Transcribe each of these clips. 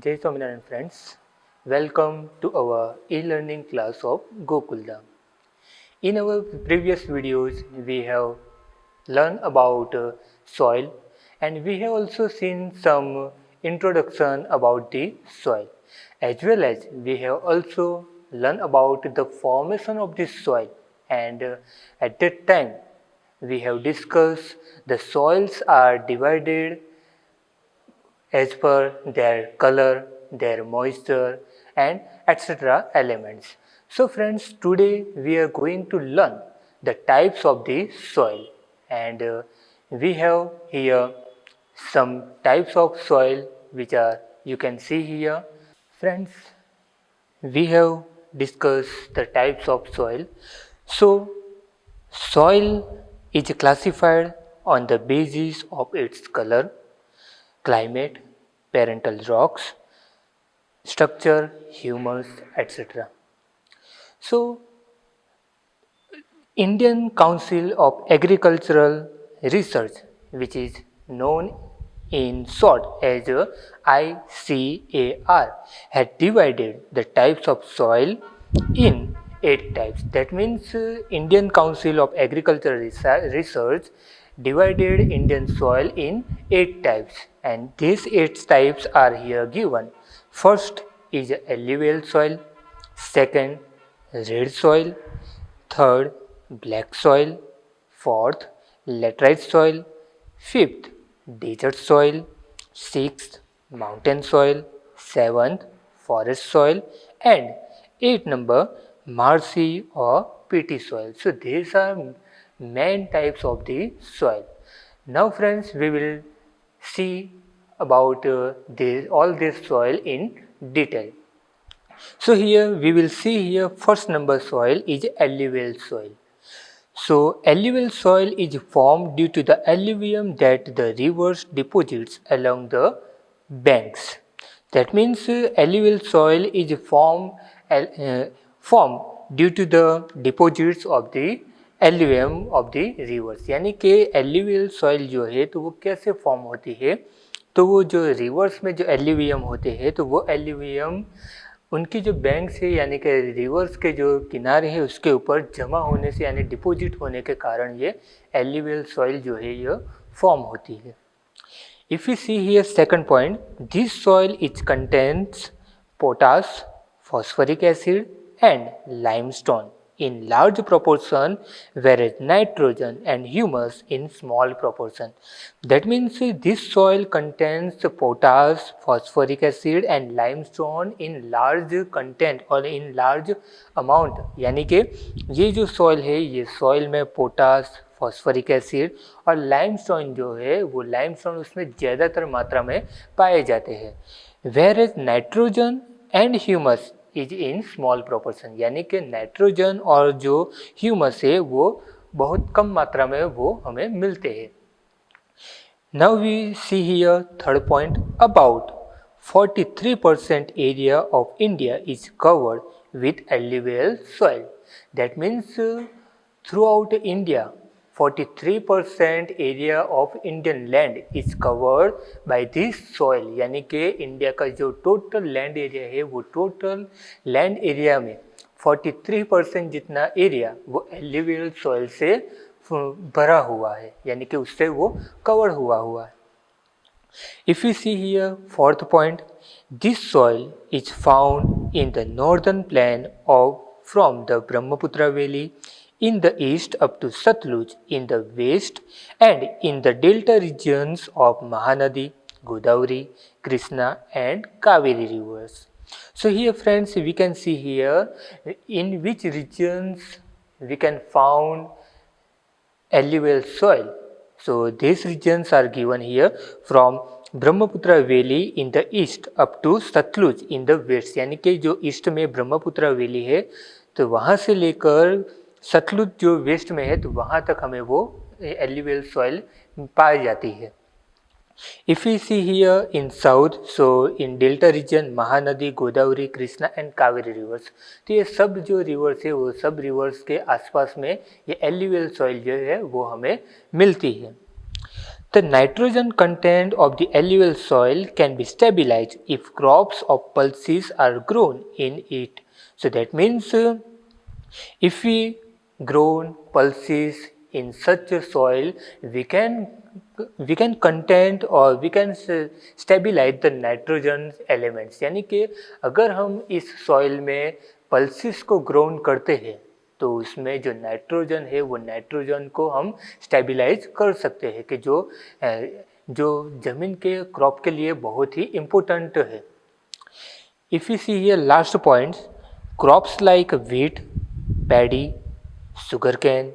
Jai Swaminarayan friends, welcome to our e-learning class of Gokulda. In our previous videos, we have learned about soil and we have also seen some introduction about the soil, as well as we have also learned about the formation of the soil, and at that time we have discussed the soils are divided as per their color, their moisture and etc. elements. So friends, today we are going to learn the types of the soil, and we have here some types of soil which are you can see here. Friends, we have discussed the types of soil. So soil is classified on the basis of its color, climate, parental rocks, structure, humus, etc. So, Indian Council of Agricultural Research, which is known in short as ICAR, had divided the types of soil in 8 types. That means Indian Council of Agricultural Research divided Indian soil in 8 types, and these 8 types are here given. First is alluvial soil, second red soil, third black soil, fourth laterite soil, fifth desert soil, sixth mountain soil, seventh forest soil, and eighth number marshy or peaty soil. So these are main types of the soil. Now friends, we will see about all this soil in detail. So here we will see here first number soil is alluvial soil. So alluvial soil is formed due to the alluvium that the rivers deposits along the banks. That means alluvial soil is formed due to the deposits of the alluvium of the rivers. यानी कि alluvial soil जो है तो वो कैसे form होती है, तो वो जो रिवर्स में जो एल्यूवियम होते हैं तो वो एल्यूवियम उनकी जो बैंक से यानी कि रिवर्स के जो किनारे हैं उसके ऊपर जमा होने से यानी डिपॉजिट होने के कारण ये एल्यूवियल सॉइल जो है ये फॉर्म होती है. If you see here second point, this soil it contains potash, phosphoric acid and limestone in large proportion, whereas nitrogen and humus in small proportion. That means this soil contains potash, phosphoric acid and limestone in large content or in large amount. यानी कि ये जो soil है ये soil में potash, phosphoric acid और limestone जो है वो लाइमस्टोन उसमें ज़्यादातर मात्रा में पाए जाते हैं. Whereas nitrogen and humus is in small proportion, यानी कि नाइट्रोजन और जो ह्यूमस है वो बहुत कम मात्रा में वो हमें मिलते हैं. Now we see here third point, about 43% area of India is covered with alluvial soil. That means throughout India 43% area of Indian land is covered by this soil. यानी कि इंडिया का जो टोटल लैंड एरिया है वो total land area में 43% जितना area वो alluvial soil से भरा हुआ है, यानी कि उससे वो कवर हुआ है. If you see here fourth point, this soil is found in the northern plain of from the Brahmaputra valley in the east up to Satluj in the west and in the delta regions of Mahanadi, Godavari, Krishna and Kaveri rivers. So here friends we can see here in which regions we can found alluvial soil. So these regions are given here from Brahmaputra valley in the east up to Sutlej in the west. यानी कि जो east में Brahmaputra valley है तो वहाँ से लेकर सतलुज जो वेस्ट में है तो वहाँ तक हमें वो एल्यूवियल सॉइल पाई जाती है. If we see here in south, so in delta region Mahanadi, Godavari, Krishna and Kaveri reverse, तो ये सब जो रिवर्स है वो सब रिवर्स के आसपास में ये एल्यूवियल सॉइल जो है वो हमें मिलती है. The nitrogen content of the alluvial soil can be stabilized if crops of pulses are grown in it. So that means if we grow pulses in such a soil, we can content or we can stabilize the nitrogen elements. यानी कि अगर हम इस soil में pulses को grown करते हैं तो उसमें जो नाइट्रोजन है वो नाइट्रोजन को हम स्टेबलाइज कर सकते हैं कि जो जमीन के क्रॉप के लिए बहुत ही इम्पोर्टेंट है. If you see here last points, crops like wheat, paddy, sugarcane,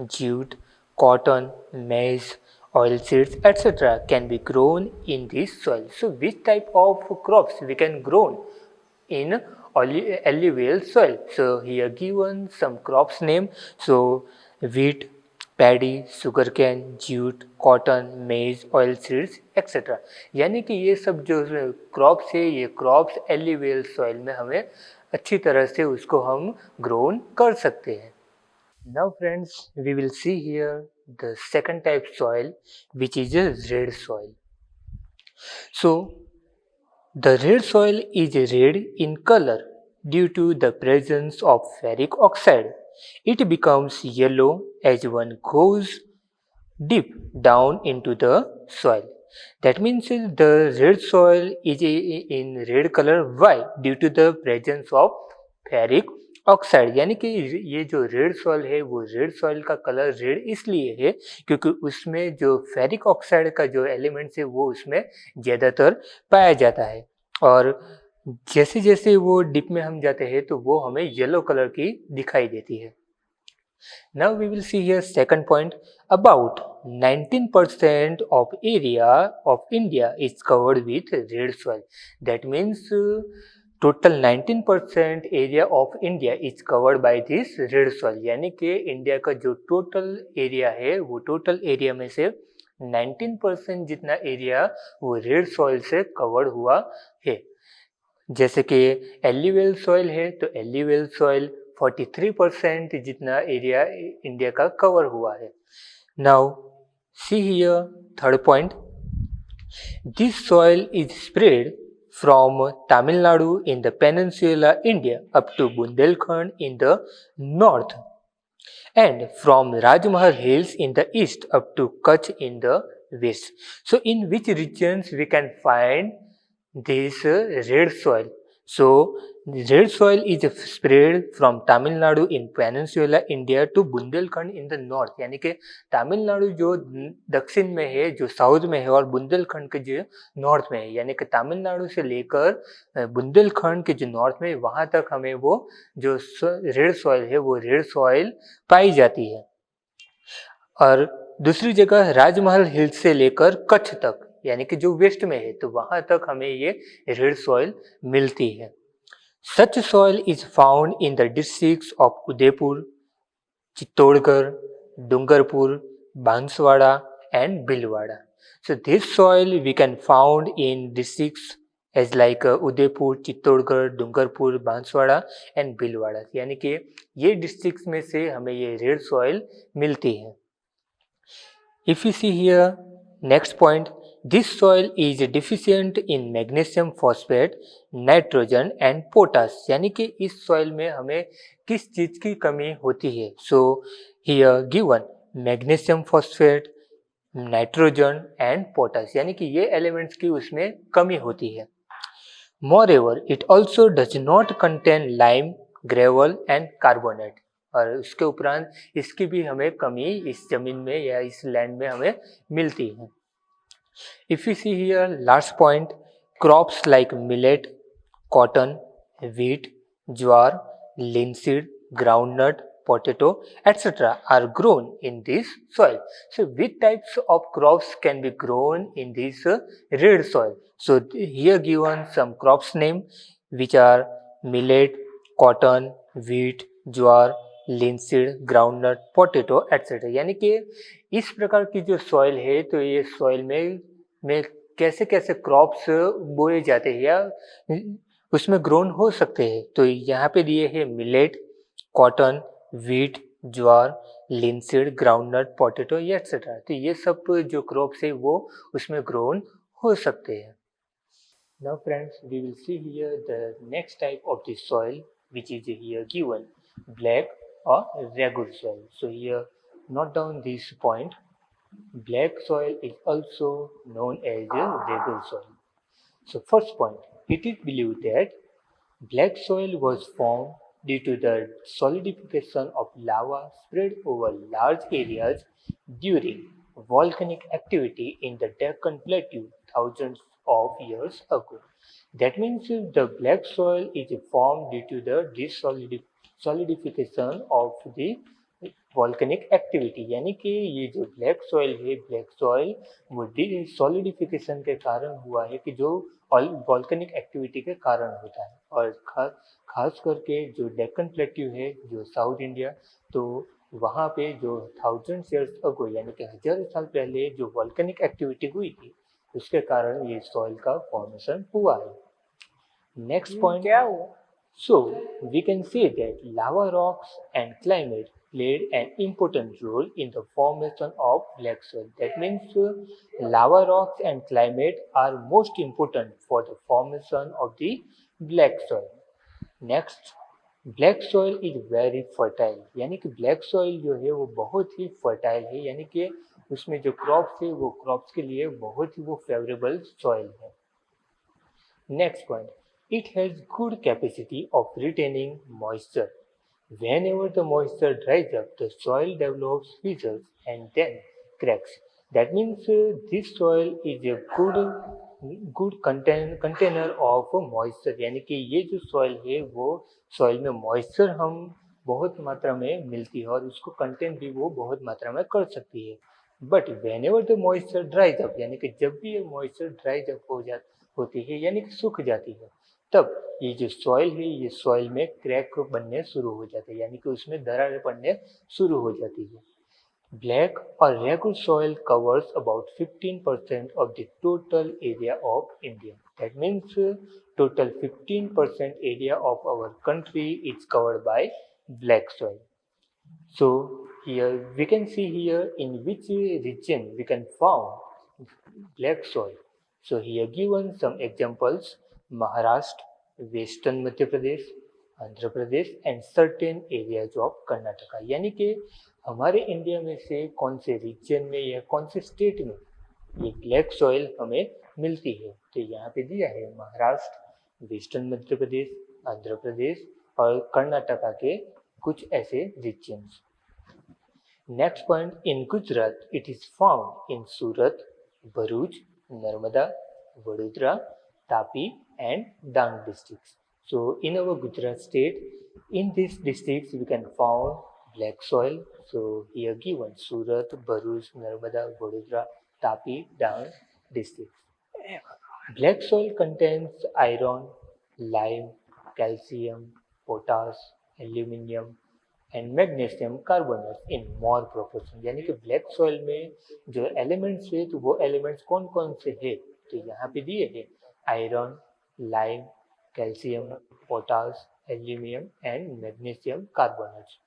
jute, cotton, maize, oilseeds, etc. can be grown in this soil. So which type of crops we can grow in alluvial soil? So here given some crops name. So wheat, paddy, sugar cane, jute, cotton, मेज, oil seeds etcetera. यानी कि ये सब जो crops है ये crops alluvial soil में हमें अच्छी तरह से उसको हम ग्रोन कर सकते हैं. Now friends we will see here the second type soil which is a red soil. So the red soil is red in colour due to the presence of ferric oxide. It becomes yellow as one goes deep down into the soil. That means the red soil is in red color. Why? Due to the presence of ferric oxide. यानी कि ये जो red soil है वो red soil का colour red इसलिए है क्योंकि उसमें जो फेरिक ऑक्साइड का जो एलिमेंट्स है वो उसमें ज़्यादातर पाया जाता है और जैसे जैसे वो डिप में हम जाते हैं तो वो हमें येलो कलर की दिखाई देती है. Now we will see here second point. About 19% of area of India is covered with red soil. That means total 19% area of India is covered by this red soil. यानी कि India का जो total area है वो total area में से 19% जितना area वो रेड सॉइल से कवर्ड हुआ है. जैसे कि एल्यूवियल सॉइल है तो एल्यूवियल सॉइल 43% जितना एरिया इंडिया का कवर हुआ है. Now see here third point. This soil is spread from Tamil Nadu in the peninsula India up to Bundelkhand in the north and from Rajmahal Hills in the east up to Kutch in the west. So in which regions we can find this red soil? So red soil is spread from Tamil Nadu in Peninsular India to Bundelkhand in the north. यानी कि तमिलनाडु जो दक्षिण में है जो south में है और बुंदेलखंड के जो नॉर्थ में है. यानी कि तमिलनाडु से लेकर बुंदेलखंड के जो नॉर्थ में वहाँ तक हमें वो जो रेड सॉइल है वो रेड सॉइल पाई जाती है. और दूसरी जगह राजमहल हिल्स से लेकर कच्छ तक यानी कि जो वेस्ट में है तो वहाँ तक हमें ये रेड सॉइल मिलती है. Such soil is found in the districts of Udaipur, Chittorgarh, Dungarpur, Banswara and Bhilwara. So this soil we can found in districts as like Udaipur, Chittorgarh, Dungarpur, Banswara and Bhilwara. यानी कि ये districts में से हमें ये red soil मिलती है. If you see here next point, this soil is deficient in magnesium phosphate, nitrogen and potash. यानी कि इस सॉइल में हमें किस चीज की कमी होती है. So here given magnesium phosphate, nitrogen and potash यानी कि ये एलिमेंट्स की उसमें कमी होती है. Moreover, it also does not contain lime, gravel and carbonate. और उसके उपरांत इसकी भी हमें कमी इस जमीन में या इस लैंड में हमें मिलती है. If you see here last point, crops like millet, cotton, wheat, jowar, linseed, groundnut, potato, etc. are grown in this soil. So which types of crops can be grown in this red soil? So here given some crops name which are millet, cotton, wheat, jowar, linseed, groundnut, potato etcetera. यानी कि इस प्रकार की जो soil है तो ये soil में कैसे कैसे क्रॉप्स बोए जाते हैं या उसमें ग्रोन हो सकते हैं. तो यहाँ पे दिए हैं मिलेट, कॉटन, वीट, ज्वार, लिनसीड, ग्राउंडनट, पोटैटो एटसेट्रा। तो ये सब जो क्रॉप्स है वो उसमें ग्रोन हो सकते हैं। Now friends, we will see here the next type of the soil which is here given, black or regular soil. So here note down this point, black soil is also known as a regular soil. So first point, it is believed that black soil was formed due to the solidification of lava spread over large areas during volcanic activity in the Deccan Plateau thousands of years ago. That means the black soil is formed due to the solidification of the volcanic activity, यानी कि ये जो black soil है, black soil वो solidification के कारण हुआ है कि जो वॉल्केनिक एक्टिविटी के कारण होता है। और खास करके जो डेक्कन प्लेट्यू है जो साउथ इंडिया, तो वहाँ पे जो थाउजेंड ईयर्स अगो यानी कि हजारों साल पहले जो वॉल्केनिक एक्टिविटी हुई थी उसके कारण ये सॉइल का फॉर्मेशन हुआ है। नेक्स्ट पॉइंट क्या हुआ? So we can say that lava rocks and climate played an important role in the formation of black soil. That means lava rocks and climate are most important for the formation of the black soil. Next, black soil is very fertile, यानी कि black soil जो है वो बहुत ही fertile है, यानी कि उसमें जो क्रॉप्स है वो क्रॉप्स के लिए बहुत ही वो फेवरेबल सॉइल है। Next point, it has good capacity of retaining moisture. Whenever the moisture dries up, the soil develops fissures and then cracks. That means this soil is a good container of moisture, यानी कि ये जो soil है वो soil में moisture हम बहुत मात्रा में मिलती है और उसको कंटेन भी वो बहुत मात्रा में कर सकती है। But when ever the moisture ड्राइज up, यानी कि जब भी ये मॉइस्चर ड्राइज अप होती है यानी कि सूख जाती है, तब ये जो सॉइल है ये सॉइल में क्रैक बनने शुरू हो जाते हैं, यानी कि उसमें दरारें पड़ने शुरू हो जाती है। Black or regular soil covers about 15% of the total area of India. That means total 15% area of our country is covered by black soil. So here we can see here in which region we can found black soil. So here given some examples: Maharashtra, Western Madhya Pradesh, Andhra Pradesh and certain areas of Karnataka. यानी कि हमारे India में से कौन से reason में या कौन से स्टेट में ये ब्लैक सॉइल हमें मिलती है, तो यहाँ पे दिया है महाराष्ट्र, वेस्टर्न मध्य प्रदेश, आंध्र प्रदेश और कर्नाटका के कुछ ऐसे regions. Next point, in Gujarat it is found in Surat, Bharuch, Narmada, Vadodara, Tapi and Dang districts. So in our Gujarat state, in these districts we can found black soil. So here given Surat, Bharuch, Narmada, Vadodara, Tapi, Dang districts. Black soil contains iron, lime, calcium, potash, aluminium and magnesium carbonate in more proportion. यानी कि black soil में जो elements है तो वो elements कौन कौन से है, तो यहाँ पे दिए है iron, lime, calcium, potash, aluminium and magnesium carbonates.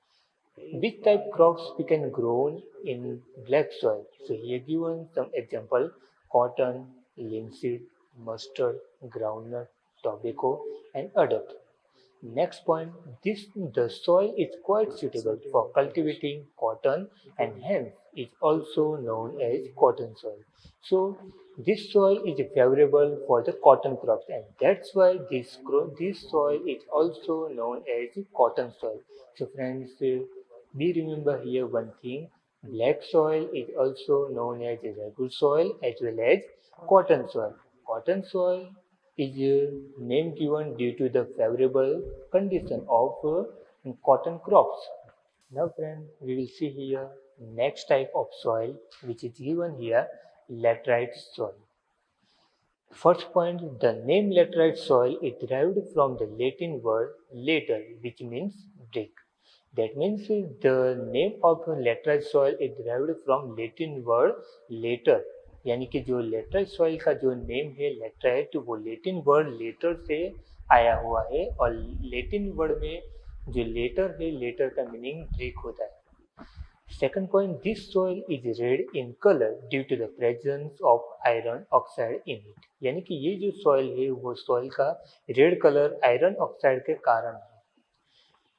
Which type crops we can grow in black soil? So here given some example: cotton, linseed, mustard, groundnut, tobacco and adobe. Next point, the soil is quite suitable for cultivating cotton and hence is also known as cotton soil. So this soil is favorable for the cotton crops and that's why this soil is also known as cotton soil. So friends, we remember here one thing: black soil is also known as regular soil as well as cotton soil. Cotton soil is a name given due to the favorable condition of cotton crops. Now friend, we will see here next type of soil which is given here, laterite soil. First point, the name laterite soil is derived from the Latin word later, which means brick. That means the name of laterite soil is derived from Latin word later, यानी कि जो laterite soil का जो name है laterite, वो Latin word letter से आया हुआ है और लेटिन वर्ड में जो लेटर है, लेटर का मीनिंग ब्रिक होता है। Second point, this soil is red in color due to the presence of iron oxide in it. यानी कि ये जो soil है वो soil का red color iron oxide के कारण है.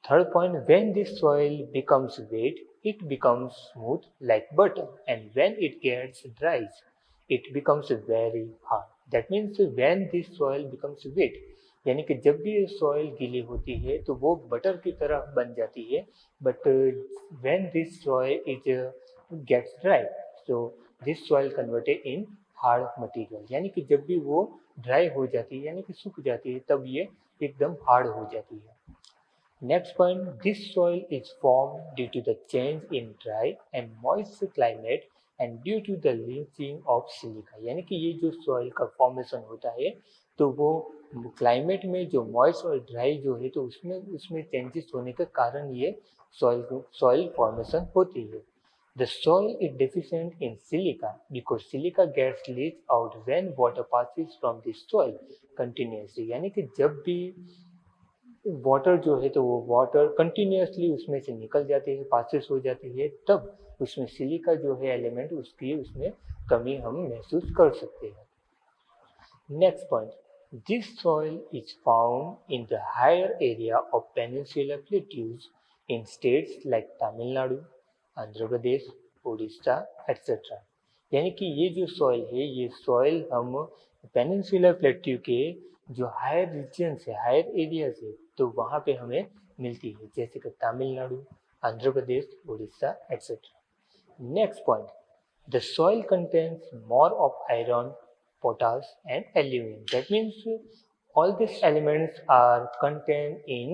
Third point, when this soil becomes wet, it becomes smooth like butter, and when it gets dry, it becomes very hard. That means when this soil becomes wet, यानी कि जब भी ये soil गीली होती है तो वो बटर की तरह बन जाती है. But when this soil is gets dry, so this soil converted in hard material. यानी कि जब भी वो ड्राई हो जाती है यानी कि सूख जाती है तब ये एकदम हार्ड हो जाती है. Next point, this soil is formed due to the change in dry and moist climate and due to the leaching of silica. यानी कि ये जो soil का formation होता है तो वो क्लाइमेट में जो मॉइस्ट और ड्राई जो है तो उसमें चेंजेस होने के कारण ये soil formation होती है. The soil is deficient in silica because silica gets leached out when water passes from the soil continuously. यानी कि जब भी वाटर जो है तो वो वाटर कंटिन्यूसली उसमें से निकल जाती है, पासेस हो जाती है, तब उसमें सिलिका जो है एलिमेंट उसकी उसमें कमी हम महसूस कर सकते हैं. Next point, this soil is found in the higher area of peninsular plateaus in states like Tamil Nadu, Andhra Pradesh, Orissa etcetera. यानी कि ये जो सॉइल है ये सॉइल हम पेनिनसुलर प्लेट्यू के जो हायर रीजन है, हायर एरियाज है, तो वहाँ पे हमें मिलती है, जैसे कि Tamil Nadu, Andhra Pradesh, Orissa etcetera. Next point, the soil contains more of iron, potash and aluminium. That means all these elements are contained in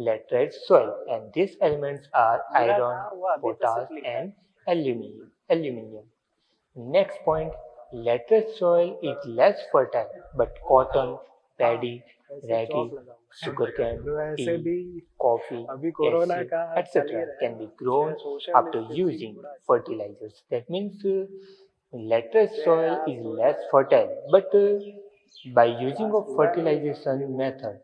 laterite soil and these elements are iron, potash and aluminum. Next point, laterite soil is less fertile, but cotton, paddy, ragi, sugarcane, tea, coffee, cashew, etc. can be grown after using fertilizers. That means laterite soil is less fertile, but by using of fertilization method,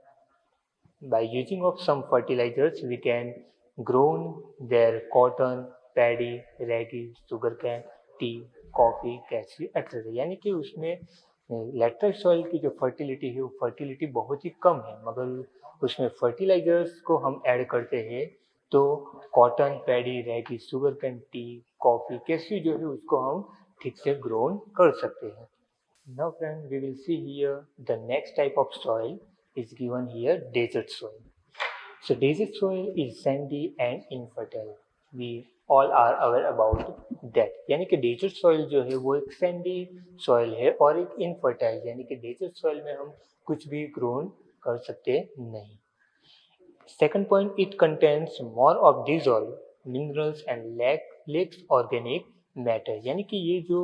by using of some fertilizers, we can grow their cotton, paddy, ragi, sugarcane, T, coffee, cashew etcetera. यानी कि उसमें lateral soil की जो fertility है वो fertility बहुत ही कम है, मगर उसमें फर्टिलाइजर्स को हम ऐड करते हैं तो cotton, paddy, ragi, sugar cane, T, coffee, cashew जो है उसको हम ठीक से ग्रोन कर सकते हैं. Now friend, we will see here the next type of soil is given here, desert soil. So desert soil is sandy and infertile. We all are aware about that. यानी कि desert soil जो है वो एक sandy soil है और एक infertile, यानी कि desert soil में हम कुछ भी grown कर सकते नहीं. Second point, it contains more of dissolved minerals and lacks organic matter. यानी कि ये जो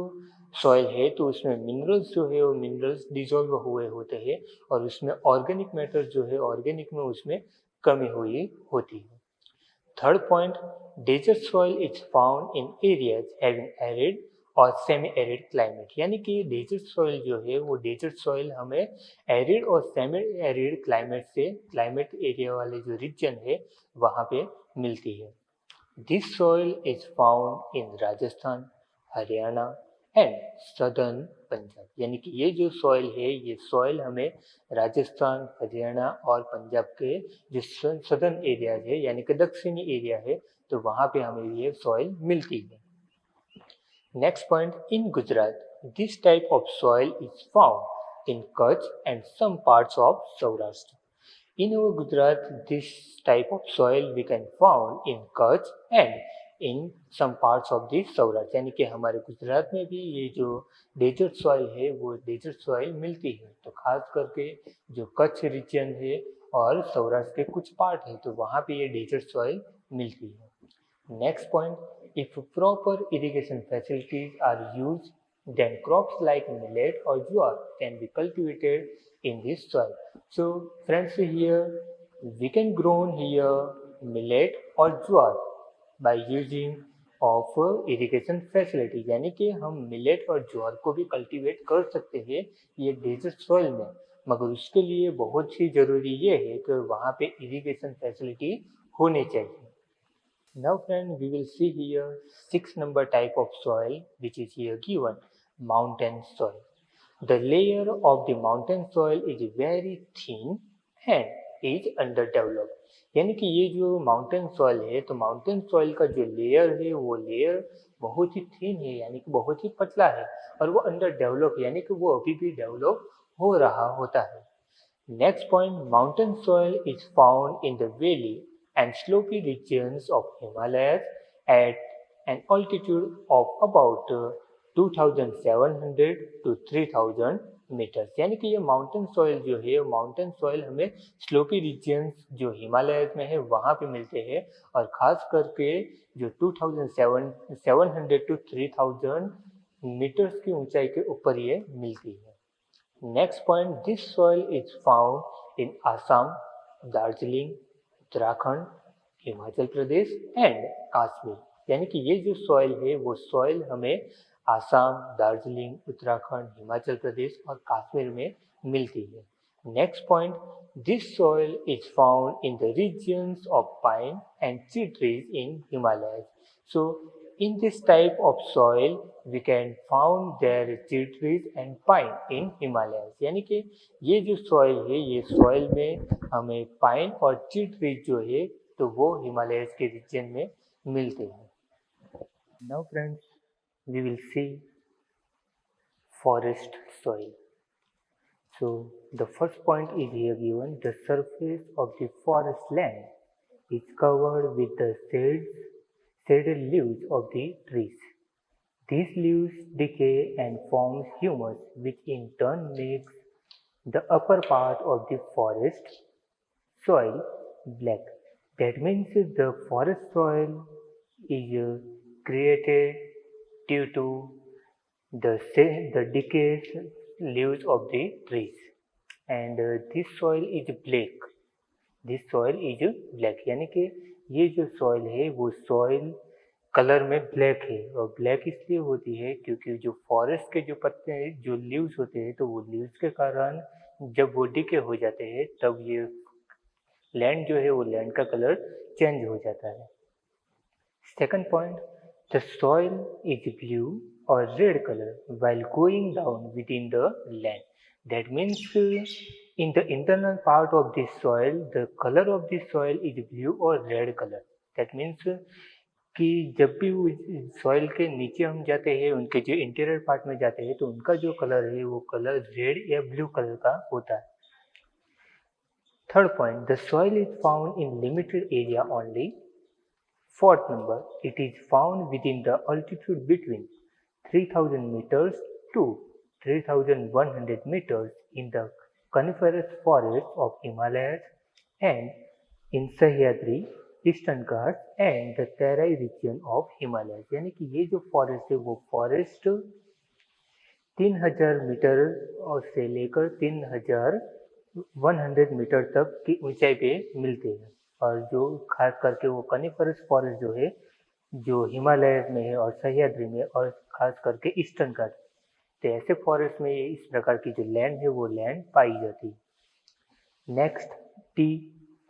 सॉइल है तो उसमें मिनरल्स जो है वो मिनरल्स डिजोल्व हुए होते हैं और उसमें ऑर्गेनिक मैटर जो है ऑर्गेनिक में उसमें कमी हुई होती है. Third point, desert soil is found in areas having arid और सेमी एरिड क्लाइमेट. यानी कि डेजर्ट सॉइल जो है वो डेजर्ट सॉइल हमें एरिड और सेमी एरिड क्लाइमेट से, क्लाइमेट एरिया वाले जो रीजन है वहाँ पे मिलती है. This soil is found in Rajasthan, Haryana and southern Punjab. यानी कि ये जो सॉइल है ये सॉइल हमें राजस्थान, हरियाणा और पंजाब के जो सदर्न एरियाज है यानी कि दक्षिणी एरिया है तो वहाँ पे हमें ये सॉइल मिलती है. Next point, in Gujarat this type of soil is found in Kutch and some parts of Saurashtra. In our Gujarat, this type of soil we can found in Kutch and in some parts of the Saurashtra. यानी कि हमारे गुजरात में भी ये जो desert soil है वो desert soil मिलती है. तो खास करके जो कच्छ रीजन है और सौराष्ट्र के कुछ पार्ट है तो वहाँ पे ये डेजर्ट सॉइल मिलती है. Next point, if proper irrigation facilities are use then crops like millet or jowar can be cultivated in this soil. So friends, here we can grow here millet or jowar by using of irrigation facility. यानी कि हम millet और ज्वार को भी cultivate कर सकते हैं ये डेजर्ट सॉइल में, मगर उसके लिए बहुत ही ज़रूरी ये है कि वहाँ पे इरिगेशन फैसिलिटी होनी चाहिए. Now friend, we will see here 6 number type of soil which is here given, mountain soil. The layer of the mountain soil is very thin and is underdeveloped. यानी कि ये जो माउंटेन सॉइल है तो mountain soil का जो layer है वो लेयर बहुत ही थिन है यानी कि बहुत ही पतला है और वो अंडर डेवलप यानी कि वो अभी भी डेवलप हो रहा होता है. Next point, mountain soil is found in the valley and slopy regions of Himalayas at an altitude of about 2700 to 3000 metres. यानी कि ये माउंटेन सॉइल जो है माउंटेन सॉइल हमें स्लोपी रीजन्स जो हिमालयस में है वहाँ पे मिलते हैं और ख़ास करके जो 2700 टू 3000 मीटर्स की ऊंचाई के ऊपर ये मिलती है. Next point, this soil is found in Assam, Darjeeling, Uttarakhand, Himachal Pradesh and Kashmir. यानी कि ये जो सॉइल है वो सॉइल हमें आसाम, दार्जिलिंग, उत्तराखंड, हिमाचल प्रदेश और कश्मीर में मिलती है. Next point, this soil is found in the regions of pine and tea trees in Himalaya. So in this type of soil we can found there tea trees and pine in Himalayas. यानी कि ये जो soil है ये soil में हमें pine और tea trees जो है तो वो हिमालयस के region में मिलते हैं. Now friends, we will see forest soil. So the first point is here given, the surface of the forest land is covered with the shaded leaves of the trees. These leaves decay and forms humus, which in turn makes the upper part of the forest soil black. That means the forest soil is created due to the decayed leaves of the trees, and this soil is black. This soil is black. यानी कि ये जो soil है वो soil colour में black है और black इसलिए होती है क्योंकि जो फॉरेस्ट के जो पत्ते हैं जो लीव्स होते हैं तो वो लीव्स के कारण जब वो डिके हो जाते हैं तब ये लैंड जो है वो लैंड का कलर चेंज हो जाता है. Second point, the soil is blue और red colour while going down within the land. That means in the internal part of this soil, the color of this soil is blue or red color. That means कि जब भी soil के नीचे हम जाते हैं उनके जो इंटीरियर पार्ट में जाते हैं तो उनका जो कलर है वो कलर रेड या ब्लू कलर का होता है. Third point, the soil is found in limited area only. Fourth number, it is found with in the altitude between 3000 meters to 3100 meters in the coniferous forests of Himalayas and in Sahyadri, Eastern Ghats and the Terai region of Himalayas. यानी कि ये जो forest है वो forest 3000 metre और से लेकर 3100 metre तक की ऊंचाई पे मिलते हैं और जो खास करके वो कनिफरस फॉरेस्ट जो है जो हिमालय में है और सह्याद्री में और खास करके ईस्टर्न घाट, तो ऐसे फॉरेस्ट में इस प्रकार की जो लैंड है वो लैंड पाई जाती है. Next, T,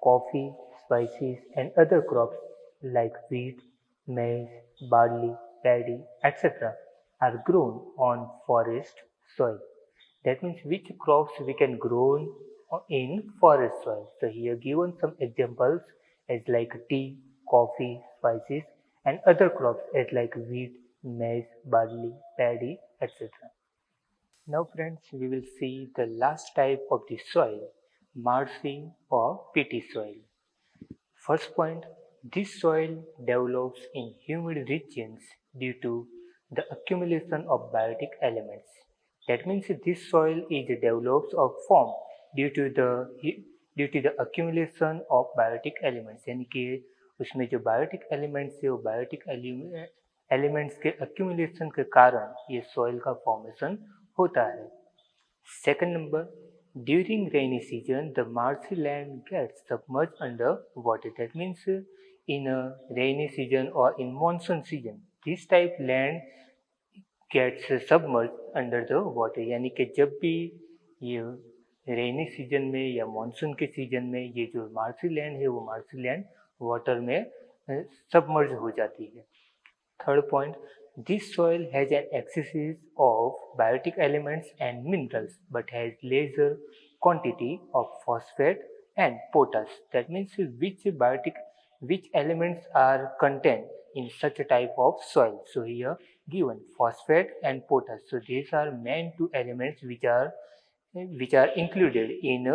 coffee, spices and other crops like wheat, maize, barley, paddy, etc. are grown on forest soil. That means which crops we can grow in forest soil. So here given some examples as like tea, coffee, spices and other crops as like wheat, maize, barley, paddy, etc. Now friends, we will see the last type of the soil, marshy or peaty soil. First point, this soil develops in humid regions due to the accumulation of biotic elements. That means this soil is develops or formed due to the accumulation of biotic elements. यानी कि उसमें जो biotic elements है वो biotic elements के accumulation के कारण ये soil का formation होता है. Second number, during rainy season, the marshy land gets submerged under water. That means in a rainy season or in monsoon season, this type land gets submerged under the water. यानी कि जब भी ये rainy season में या monsoon के season में ये जो मार्शी लैंड है वो मार्शी लैंड वाटर में सबमर्ज हो जाती है। Third point, this soil has an excess of biotic elements and minerals but has lesser quantity of phosphate and potash. That means which elements are contained in such a type of soil. So here given phosphate and potash. So these are main two elements which are included in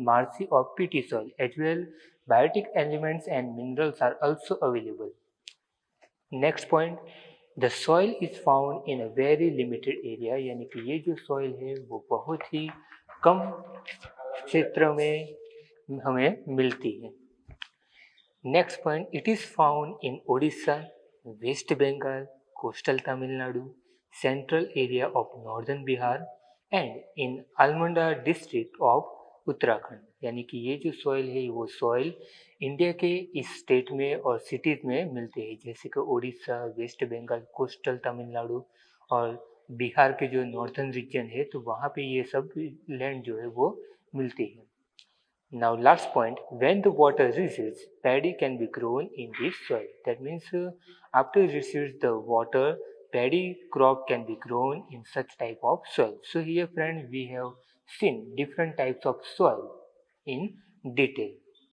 marshy or peaty soil. As well, biotic elements and minerals are also available. Next point, the soil is found in a very limited area, यानी कि ये जो soil है वो बहुत ही कम क्षेत्र में हमें मिलती है। Next point, it is found in Odisha, west Bengal, coastal Tamil Nadu, central area of northern Bihar and in Almora district of Uttarakhand. यानी कि ये जो सॉइल है वो सॉइल इंडिया के इस स्टेट में और सिटीज में मिलते हैं, जैसे कि उड़ीसा, वेस्ट बंगाल, कोस्टल तमिलनाडु और बिहार के जो नॉर्थर्न रीजन है, तो वहाँ पे ये सब लैंड जो है वो मिलती है। Now last point, when the water recedes, paddy can be grown in this soil. That means after it receives the water, paddy crop can be grown in such type of soil. So here friends, we have seen different types of soil in detail.